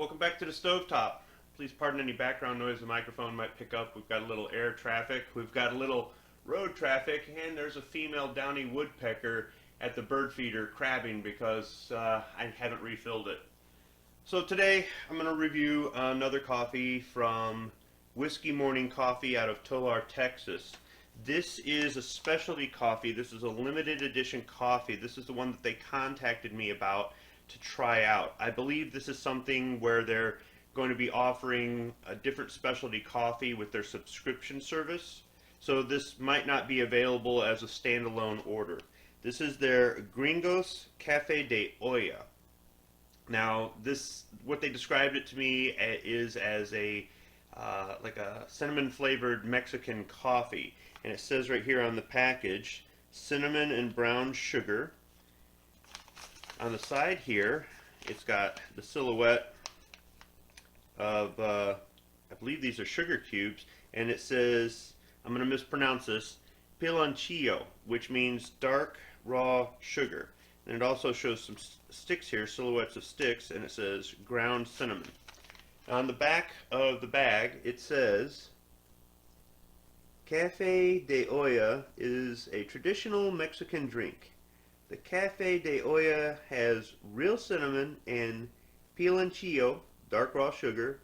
Welcome back to the stovetop. Please pardon any background noise the microphone might pick up. We've got a little air traffic, we've got a little road traffic, and there's a female downy woodpecker at the bird feeder crabbing because I haven't refilled it. So today I'm going to review another coffee from Whiskey Morning Coffee out of Tulare, Texas. This is a specialty coffee. This is a limited edition coffee. This is the one that they contacted me about to try out. I believe this is something where they're going to be offering a different specialty coffee with their subscription service. So this might not be available as a standalone order. This is their Gringos Cafe de Olla. Now, what they described it to me is as a like a cinnamon flavored Mexican coffee, and it says right here on the package, cinnamon and brown sugar. On the side here, it's got the silhouette of I believe these are sugar cubes, and it says, I'm going to mispronounce this, piloncillo, which means dark raw sugar. And it also shows some sticks here, silhouettes of sticks, and it says ground cinnamon. On the back of the bag, it says, Cafe de Olla is a traditional Mexican drink. The Cafe de Olla has real cinnamon and piloncillo, dark raw sugar,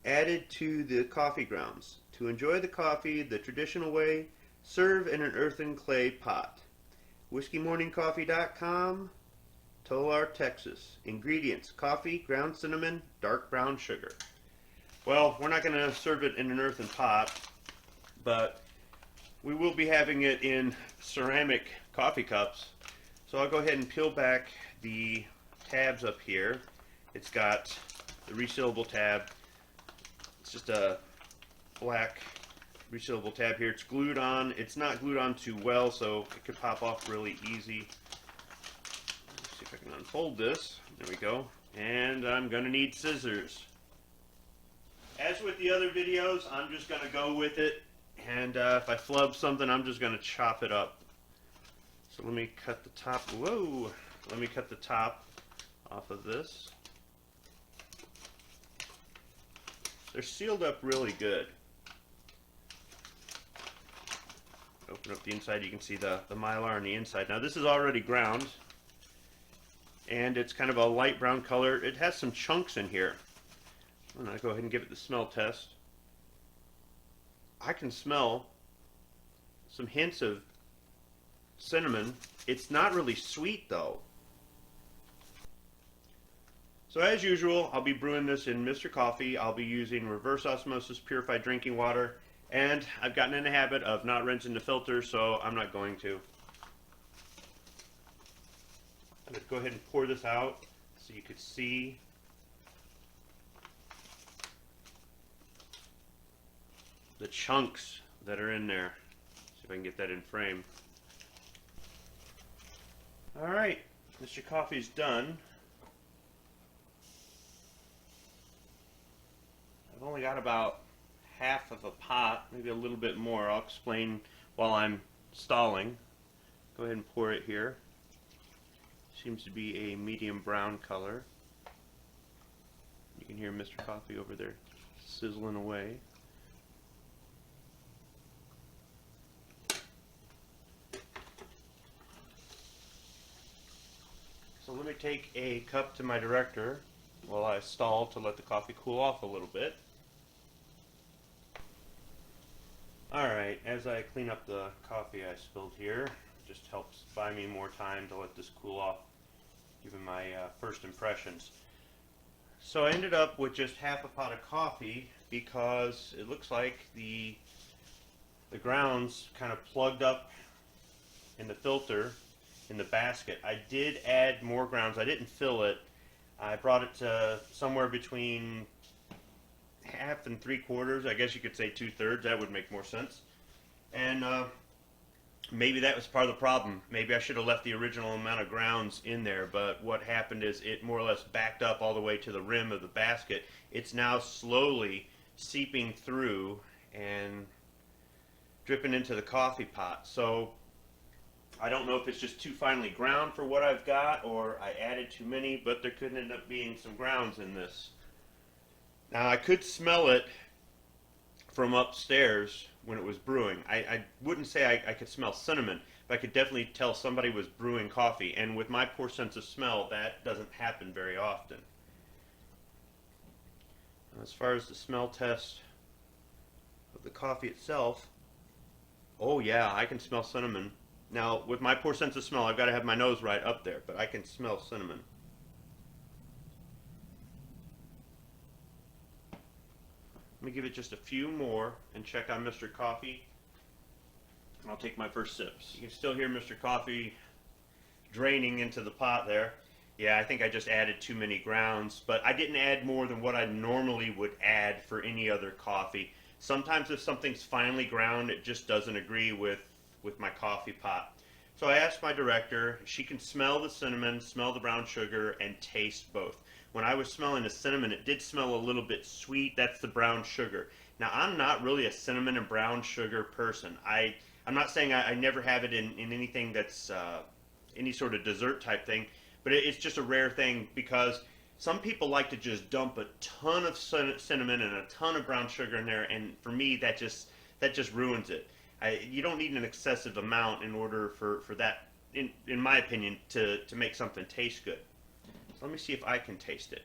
added to the coffee grounds. To enjoy the coffee the traditional way, serve in an earthen clay pot. WhiskeyMorningCoffee.com, Tulare, Texas. Ingredients: coffee, ground cinnamon, dark brown sugar. Well, we're not going to serve it in an earthen pot, but we will be having it in ceramic coffee cups. So I'll go ahead and peel back the tabs up here. It's got the resealable tab. It's just a black resealable tab here. It's glued on. It's not glued on too well, so it could pop off really easy. Let's see if I can unfold this. There we go. And I'm going to need scissors. As with the other videos, I'm just going to go with it. And if I flub something, I'm just going to chop it up. So let me cut the top. Whoa! Let me cut the top off of this. They're sealed up really good. Open up the inside, you can see the mylar on the inside. Now this is already ground, and it's kind of a light brown color. It has some chunks in here. I'm going to go ahead and give it the smell test. I can smell some hints of cinnamon. It's not really sweet though. So as usual, I'll be brewing this in Mr. Coffee. I'll be using reverse osmosis purified drinking water, and I've gotten in the habit of not rinsing the filter, so I'm not going to. I'm going to go ahead and pour this out so you could see the chunks that are in there. See if I can get that in frame. Alright, Mr. Coffee's done. I've only got about half of a pot, maybe a little bit more. I'll explain while I'm stalling. Go ahead and pour it here. Seems to be a medium brown color. You can hear Mr. Coffee over there sizzling away. So let me take a cup to my director while I stall to let the coffee cool off a little bit. Alright, as I clean up the coffee I spilled here, it just helps buy me more time to let this cool off, given my first impressions. So I ended up with just half a pot of coffee because it looks like the grounds kind of plugged up in the filter in the basket. I did add more grounds. I didn't fill it. I brought it to somewhere between half and 3/4. I guess you could say 2/3. That would make more sense. And maybe that was part of the problem. Maybe I should have left the original amount of grounds in there, but what happened is it more or less backed up all the way to the rim of the basket. It's now slowly seeping through and dripping into the coffee pot. So I don't know if it's just too finely ground for what I've got, or I added too many, but there could end up being some grounds in this. Now I could smell it from upstairs when it was brewing. I wouldn't say I could smell cinnamon, but I could definitely tell somebody was brewing coffee. And with my poor sense of smell, that doesn't happen very often. As far as the smell test of the coffee itself, oh yeah, I can smell cinnamon. Now, with my poor sense of smell, I've got to have my nose right up there, but I can smell cinnamon. Let me give it just a few more and check on Mr. Coffee. I'll take my first sips. You can still hear Mr. Coffee draining into the pot there. Yeah, I think I just added too many grounds, but I didn't add more than what I normally would add for any other coffee. Sometimes if something's finely ground, it just doesn't agree with my coffee pot. So I asked my director. She can smell the cinnamon, smell the brown sugar, and taste both. When I was smelling the cinnamon, it did smell a little bit sweet. That's the brown sugar. Now, I'm not really a cinnamon and brown sugar person. I'm not saying I never have it in anything that's any sort of dessert type thing, but it's just a rare thing because some people like to just dump a ton of cinnamon and a ton of brown sugar in there, and for me, that just ruins it. You don't need an excessive amount in order for that, in my opinion, to make something taste good. So let me see if I can taste it.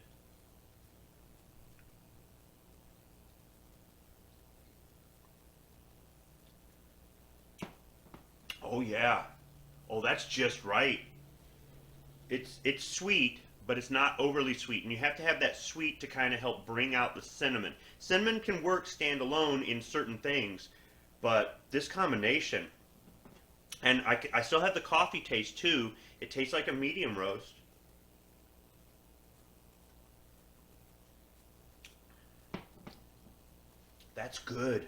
Oh yeah. Oh, that's just right. It's sweet, but it's not overly sweet, and you have to have that sweet to kind of help bring out the cinnamon. Cinnamon can work standalone in certain things, but this combination, and I still have the coffee taste too. It tastes like a medium roast. That's good.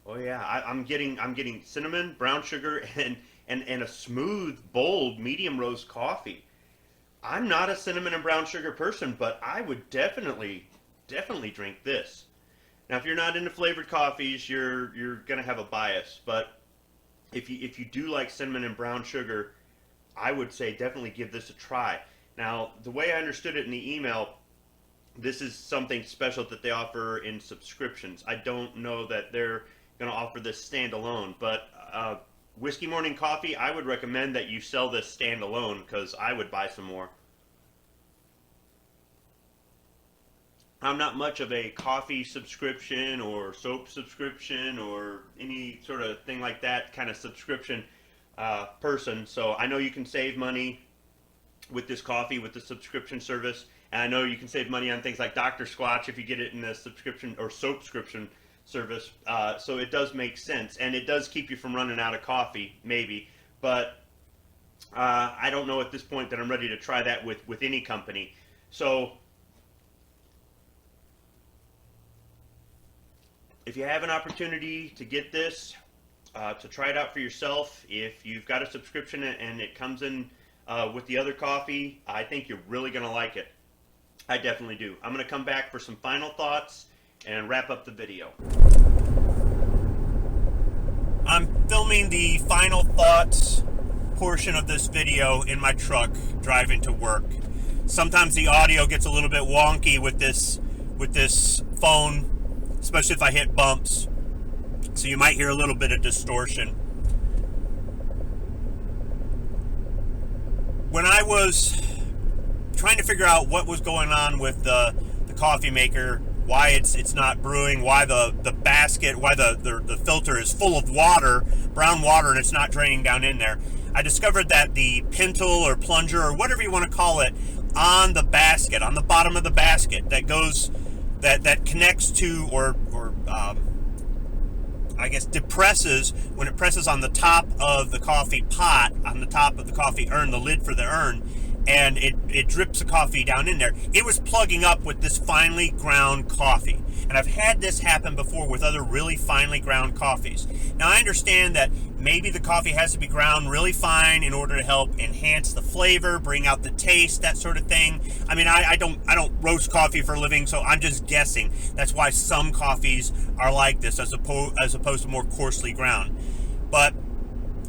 Oh yeah, I'm getting cinnamon, brown sugar, and a smooth, bold medium roast coffee. I'm not a cinnamon and brown sugar person, but I would definitely drink this. Now, if you're not into flavored coffees, you're gonna have a bias. But if you do like cinnamon and brown sugar, I would say definitely give this a try. Now, the way I understood it in the email, this is something special that they offer in subscriptions. I don't know that they're going to offer this standalone, but Whiskey Morning Coffee, I would recommend that you sell this standalone because I would buy some more. I'm not much of a coffee subscription or soap subscription or any sort of thing like that kind of subscription person, so I know you can save money with this coffee, with the subscription service, and I know you can save money on things like Dr. Squatch if you get it in the subscription or soap subscription service, so it does make sense, and it does keep you from running out of coffee, maybe, but I don't know at this point that I'm ready to try that with any company. So if you have an opportunity to get this, to try it out for yourself, if you've got a subscription and it comes in with the other coffee, I think you're really going to like it. I definitely do. I'm going to come back for some final thoughts and wrap up the video. I'm filming the final thoughts portion of this video in my truck driving to work. Sometimes the audio gets a little bit wonky with this phone, especially if I hit bumps. So you might hear a little bit of distortion. When I was trying to figure out what was going on with the coffee maker, why it's not brewing, why the basket, why the filter is full of water, brown water, and it's not draining down in there, I discovered that the pintle or plunger or whatever you want to call it on the basket, on the bottom of the basket that goes, that connects to or I guess depresses when it presses on the top of the coffee pot, on the top of the coffee urn, the lid for the urn, and it drips the coffee down in there. It was plugging up with this finely ground coffee. And I've had this happen before with other really finely ground coffees. Now I understand that maybe the coffee has to be ground really fine in order to help enhance the flavor, bring out the taste, that sort of thing. I mean, I don't roast coffee for a living, so I'm just guessing. That's why some coffees are like this as opposed to more coarsely ground. But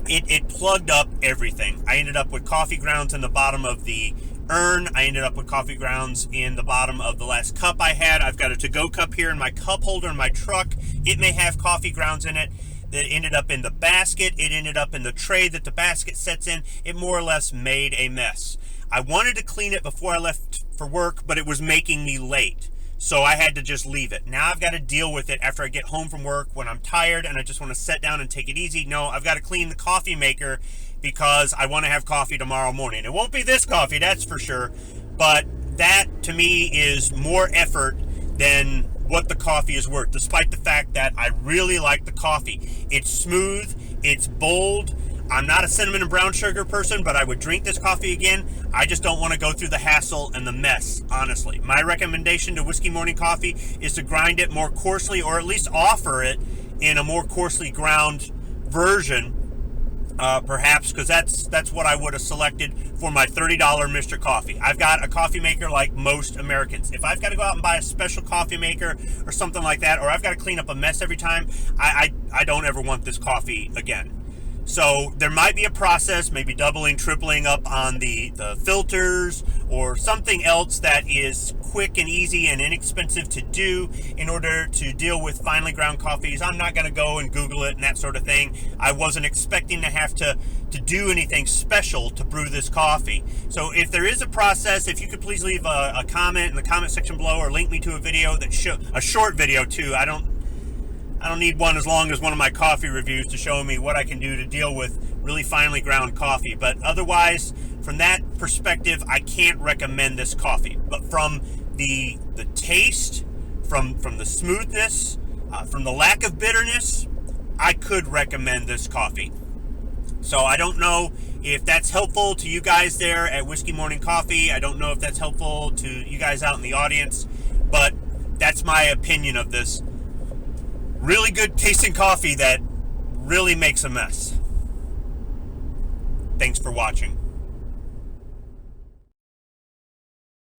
it plugged up everything. I ended up with coffee grounds in the bottom of the urn. I ended up with coffee grounds in the bottom of the last cup I had. I've got a to-go cup here in my cup holder in my truck. It may have coffee grounds in it. It ended up in the basket. It ended up in the tray that the basket sits in. It more or less made a mess. I wanted to clean it before I left for work, but it was making me late. So I had to just leave it. Now I've got to deal with it after I get home from work when I'm tired and I just want to sit down and take it easy. No, I've got to clean the coffee maker because I want to have coffee tomorrow morning. It won't be this coffee, that's for sure. But that, to me, is more effort than what the coffee is worth, despite the fact that I really like the coffee. It's smooth, it's bold. I'm not a cinnamon and brown sugar person, but I would drink this coffee again. I just don't want to go through the hassle and the mess, honestly. My recommendation to Whiskey Morning Coffee is to grind it more coarsely, or at least offer it in a more coarsely ground version, perhaps, because that's what I would have selected for my $30 Mr. Coffee. I've got a coffee maker like most Americans. If I've got to go out and buy a special coffee maker or something like that, or I've got to clean up a mess every time, I don't ever want this coffee again. So there might be a process, maybe doubling, tripling up on the filters, or something else that is quick and easy and inexpensive to do in order to deal with finely ground coffees. I'm not going to go and Google it and that sort of thing. I wasn't expecting to have to do anything special to brew this coffee. So if there is a process, if you could please leave a comment in the comment section below, or link me to a video that a short video too. I don't need one as long as one of my coffee reviews to show me what I can do to deal with really finely ground coffee. But otherwise, from that perspective, I can't recommend this coffee. But from the taste, from the smoothness, from the lack of bitterness, I could recommend this coffee. So I don't know if that's helpful to you guys there at Whiskey Morning Coffee. I don't know if that's helpful to you guys out in the audience, but that's my opinion of this really good tasting coffee that really makes a mess. Thanks for watching.